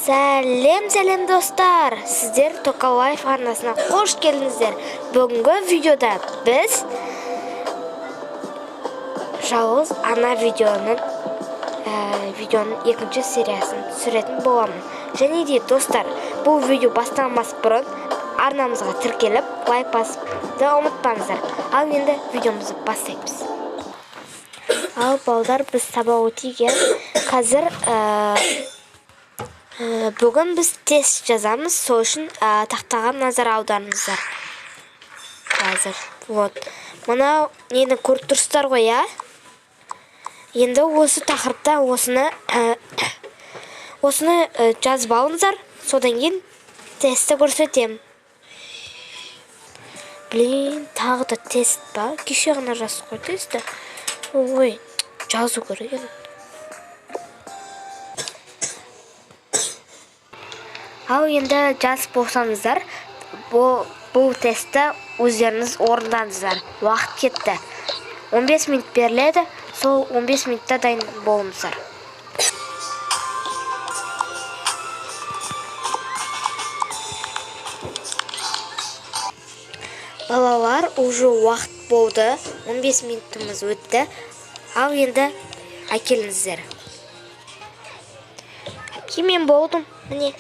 Сәлем достар, сіздер Токалайф арнасына қош келдіңіздер. Бүгінгі видеода біз жалғыз ана видеоның екінші сериясын түсіретін боламын. Және де достар, бұл видео басталмас бұрын арнамызға тіркеліп, лайк басуды ұмытпаңыздар. Ал енді видеомызды бастаймыз. Ал балдар, біз сабақ өтейік. Қазір бүгін біз тест жазамыз, сол үшін тақтаға назар аударыңыздар. Қазір, вот. Мынау нені көріп тұрсыздар ғой, я? Енді осы тақырыпта осыны жазып алыңыздар, содан кейін тестті көрсетем. Блин, тағы да тест ба? Кеше ғана жазып қой тестті. Ой, жазу керек еді. Ал енді жазып болсаңыздар, бұл тестті өздеріңіз орындаңыздар. Уақыт кетті. 15 минут беріледі, сол 15 минутта дайын болыңыздар. Балалар, уже уақыт болды, 15 минутымыз өтті. Ал енді әкеліңіздер. Әпке, мен болдым, міне.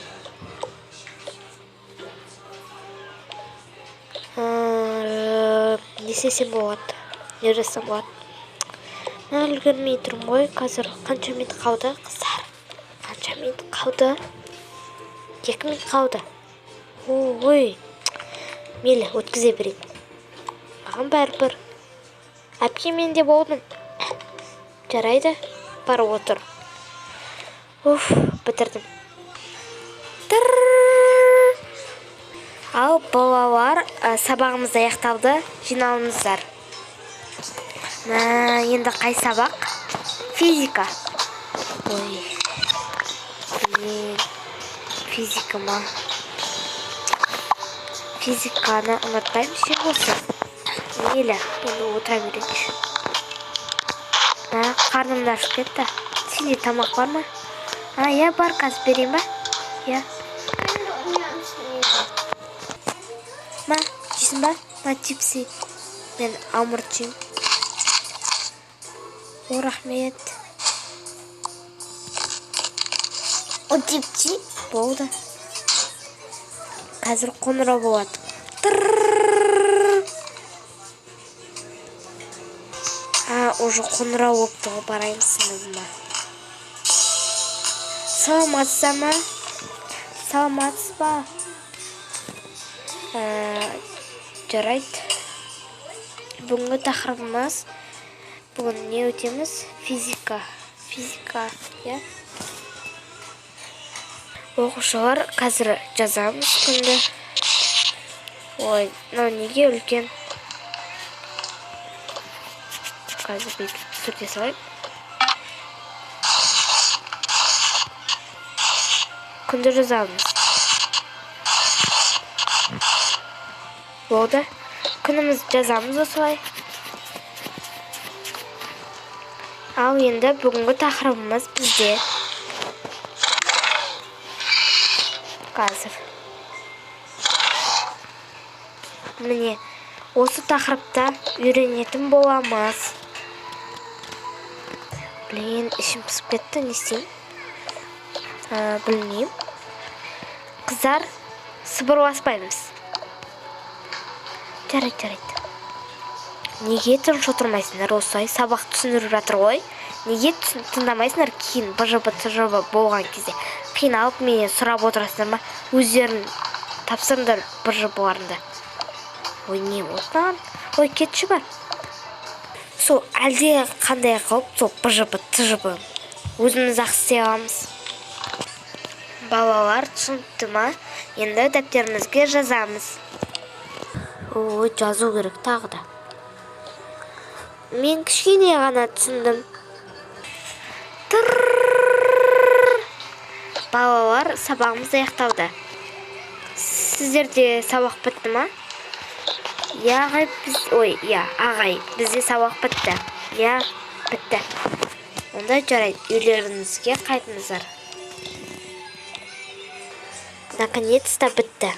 Не істесем болады, не жасасам болады. Үлгермей тұрмын ғой, қазір қанша минут қалды, қыздар? Қанша минут қалды? 2 минут қалды. Ой, мейлі, өткізе берейін. Маған бәрібір. Әпке, мен де болдым. Жарайды, барып отыр. Бітірдім. Ал балалар, сабағымыз аяқталды, жиналыңыздар. Енді қай сабақ? Физика. Ой, физика ма? Физиканы ұмытпаймыз ше осы. Мейлі, енді отыра берейінші. Қарным ашып кетті. Сенде тамақ бар ма? Я бар, қазір берейін ба? Я. Ма, жейсің ба? Ма, чипсы. Мен алмұрт жейм. Рахмет. О, чипсы. Болды. Қазір қоңырау болады. Уже қоңырау болыпты ғой, барайын сыныбыма. Саламатсыз ма? Саламатсыз ба? Жарайды. Бүгінгі тақырыбымыз, бүгін не өтеміз? Физика. Физика, я? Оқушылар, қазір жазамыз күнді. Ой, неге үлкен? Қазір бейбіт түсірте салайын. Күнді жазамыз. Болды. Күніміз жазамыз осылай. Ал енді бүгінгі тақырыбымыз бізде. Қазір. Міне, осы тақырыпта үйренетін боламыз. Блин, ішім пысып кетті, не істеймін? Білмеймін. Қыздар, сыбырласпаймыз. Жарайды. Неге тұрмыш отырмайсыңдар осылай? Сабақ түсіндіріп жатыр ғой. Неге тыңдамайсыңдар кейін БЖБ болған кезде? Қиналып менен сұрап отырасыңдар ма? Өздерін тапсырыңдар БЖБ-ларында. Ой, не отқан? Ой, кетші бар. Сол әлде қандай қылып, сол БЖБ, ТЖБ. Өзіміз ақ істей аламыз. Балалар, түсінікті ма? Енді дәптерімізге жазамыз. Ой, жазу керек тағы да. Мен кішкене ғана түсіндім. Балалар, сабағымыз аяқталды. Сіздерде сабақ бітті ма? Ағай, бізде сабақ бітті. Бітті. Онда жарайды, үйлеріңізге қайтыңыздар. Наконец-то бітті.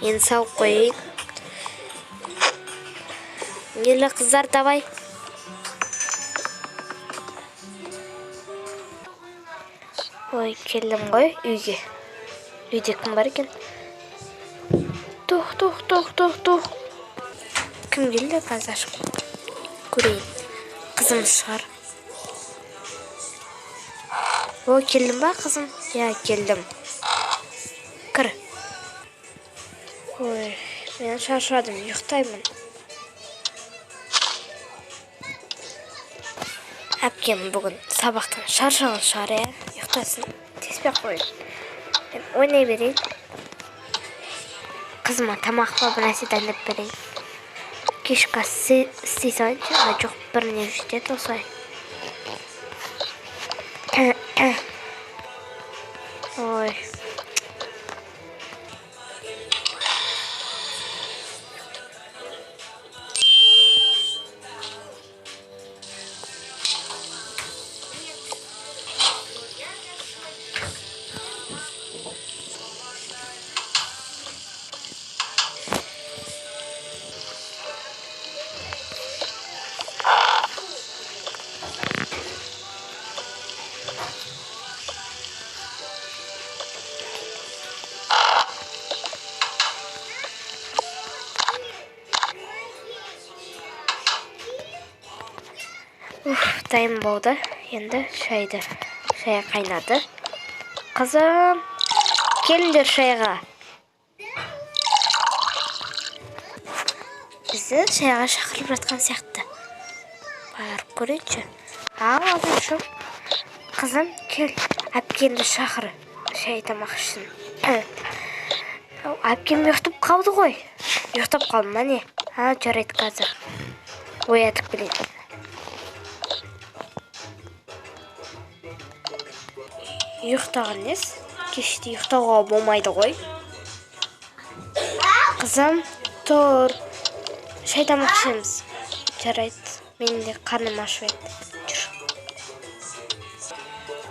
Енді салып қойайын. Нелі қыздар, давай. Ой, келдім ғой үйге. Үйде кім бар екен? Тух. Кім келді? Қазір ашып көрейін. Қызым шығар. О, келдім ба қызым? Я, келдім. Кір. Ой, мен шаршадым, ұйықтаймын. Әпкем бүгін сабақтан шаршаған шығар, ұйықтасын. Теспей қойын. Мен ойнай берейін. Қызыма тамақ па бір нәрсе дайындап берейін. Кешкі ас істей салайыншы, жоқ бір не жетеді осылай. Ой. Дайын болды. Енді шай қайнады. Қызым, келіңдер шайға. Бізді шайға шақырып жатқан сияқты. Барып көрейінші. Ал, алыңшым. Қызым, кел. Әпкемді шақыр. Шай тамақ ішсін. Әпкем ұйықтап қалды ғой. Ұйықтап қалды ма не? Жарайды қазір. Оятып келейін. Ұйықтаған нес? Кеште ұйықтауға болмайды ғой. Қызым, тұр. Шай тамақ ішеміз. Жарайды. Менің де қарным ашып еді. Жүр.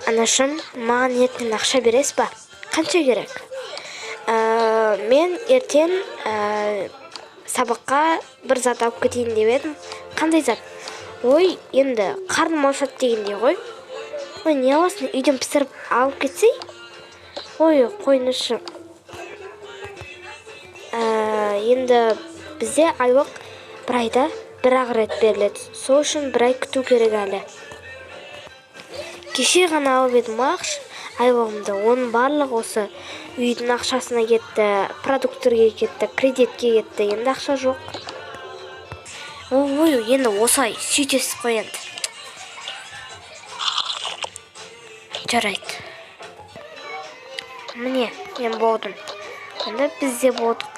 Анашым, маған ертең ақша бересіз ба? Қанша керек? Мен ертең сабаққа бір зат алып кетейін деп едім. Қандай зат? Ой, енді қарным ашады дегендей ғой. Ой, не аласың? Үйден пісіріп алып кетсей? Ой, қойнышы. Енді бізде айлық бір айда бір-ақ рет беріледі. Сол үшін бір ай күту керек әлі. Кеше ғана алып едім ақш айлығымды. Оның барлығы осы үйдің ақшасына кетті, продуктерге кетті, кредитке кетті. Енді ақша жоқ. Ой, енді осылай сөйтесіз қой енді. Жарайды. Міне, мен болдым. Енді бізде болдық.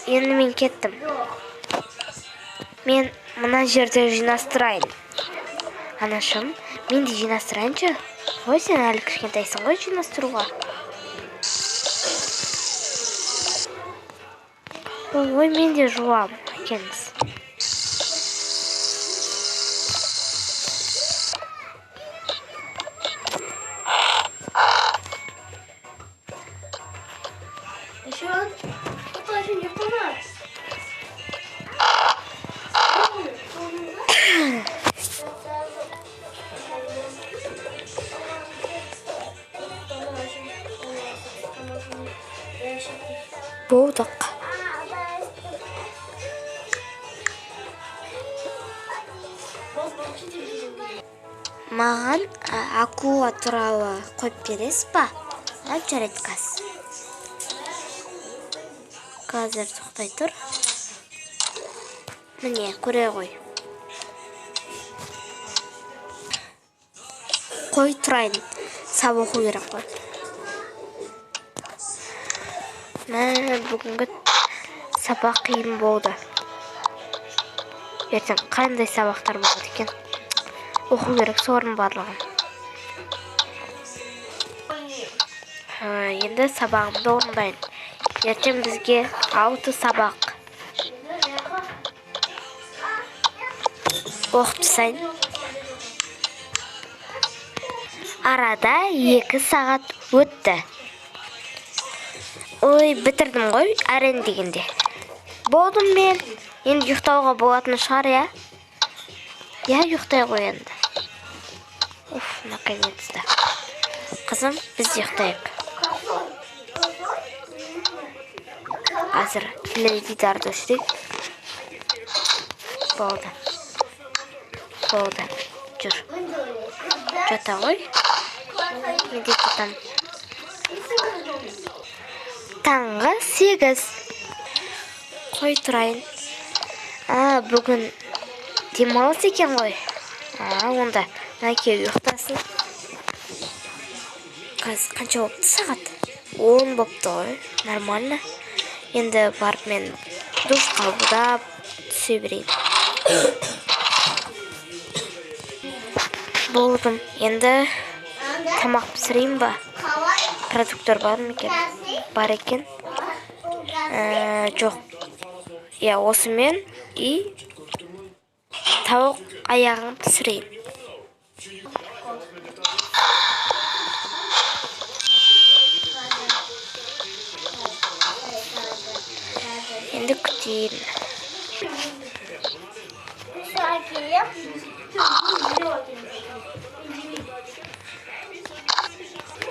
Енді мен кеттім. Мен мына жерде жинастырайын. Анашым, мен де жинастырайыншы. Ой, сен әлі кішкентайсың ғой жинастыруға. Ой, мен де жуам екенбіз. Болдық. Маған акула туралы қойып бересіз ба? Жарайды қазір тоқтай тұр. Міне, көре ғой. Қой тұрайын. Сабақ оқу керек қой. Бүгінгі сабақ қиын болды. Ертең қандай сабақтар болады екен? Оқу керек сорын барлығын. Енді сабағымды орындайын. Ертең бізге 6 сабақ. Оқып сайын. Арада 2 сағат өтті. Ой, бітірдім ғой, әрен дегенде. Болдым мен. Енді ұйықтауға болатын шығар, я? Я ұйықтай ғой енді. Уф, наконец-то. Қызым, біз ұйықтайық. Қазір теледидарды өшірейік. Болды. Жүр. Жата ғой. Неде жатам? Таңғы 8. Қой тұрайын. Бүгін демалыс екен ғой. Онда Наке ұйықтасын. Қазір қанша болыпты сағат? 10 болыпты ғой. Нормально. Енді барып мен душ қабылдап түсе берейін. Болдым. Енді тамақ пісірейін ба? Продуктор бар ма екен? Бар екен. Жоқ. Я осымен и тауық аяғын пісірейін. Енді күтейін.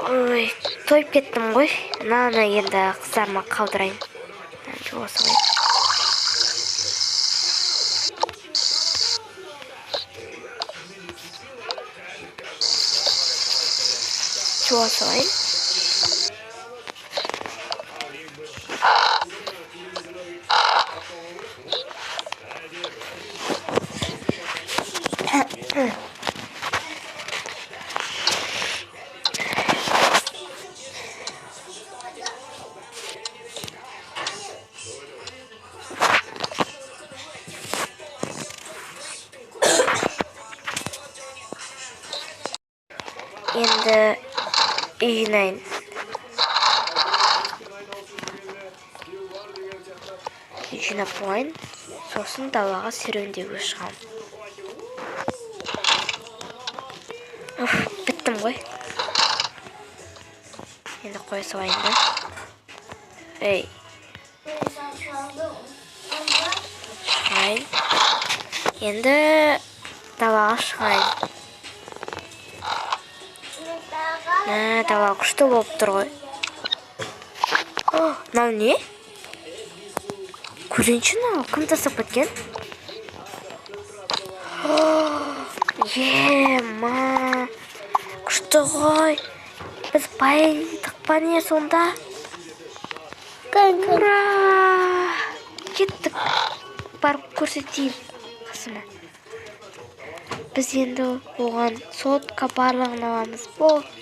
Ой, тойып кеттім ғой. Наны енді қыздарыма қалдырайын. Жуасы ғой. Жуасы ғой. Енді үйінайын. Жинап қойын, сосын далаға серуендеуге шығамын. Біттім ғой. Енді қоя салайын да. Ей. Шығайын. Енді далаға шығайын. Дала күшті болып тұр ғой. Мынау не? Көрейінші мынау, кім тастап кеткен? Ема, күшті ғой. Біз байыдық па не сонда? Ура! Кеттік. Барып көрсетейін қызыма. Біз енді оған сотқа барлығын аламыз.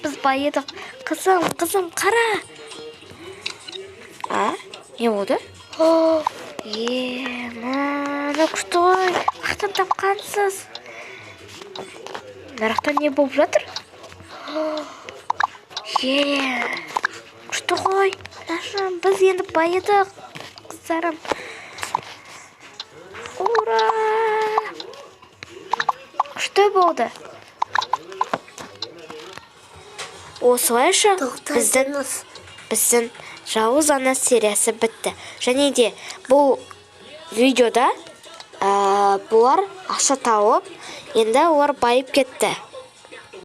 Біз байыдық. Қызым, қара. Не болды? Мана күшті ғой. Қақтан тапқансыз. Нарақта не болып жатыр? Күшті ғой. Біз енді байыдық. Қыздарым. Ура! Күшті болды. Осылайша біздің Жауыз ана сериясы бітті. Және де бұл видеода бұлар ақша тауып, енді олар байып кетті.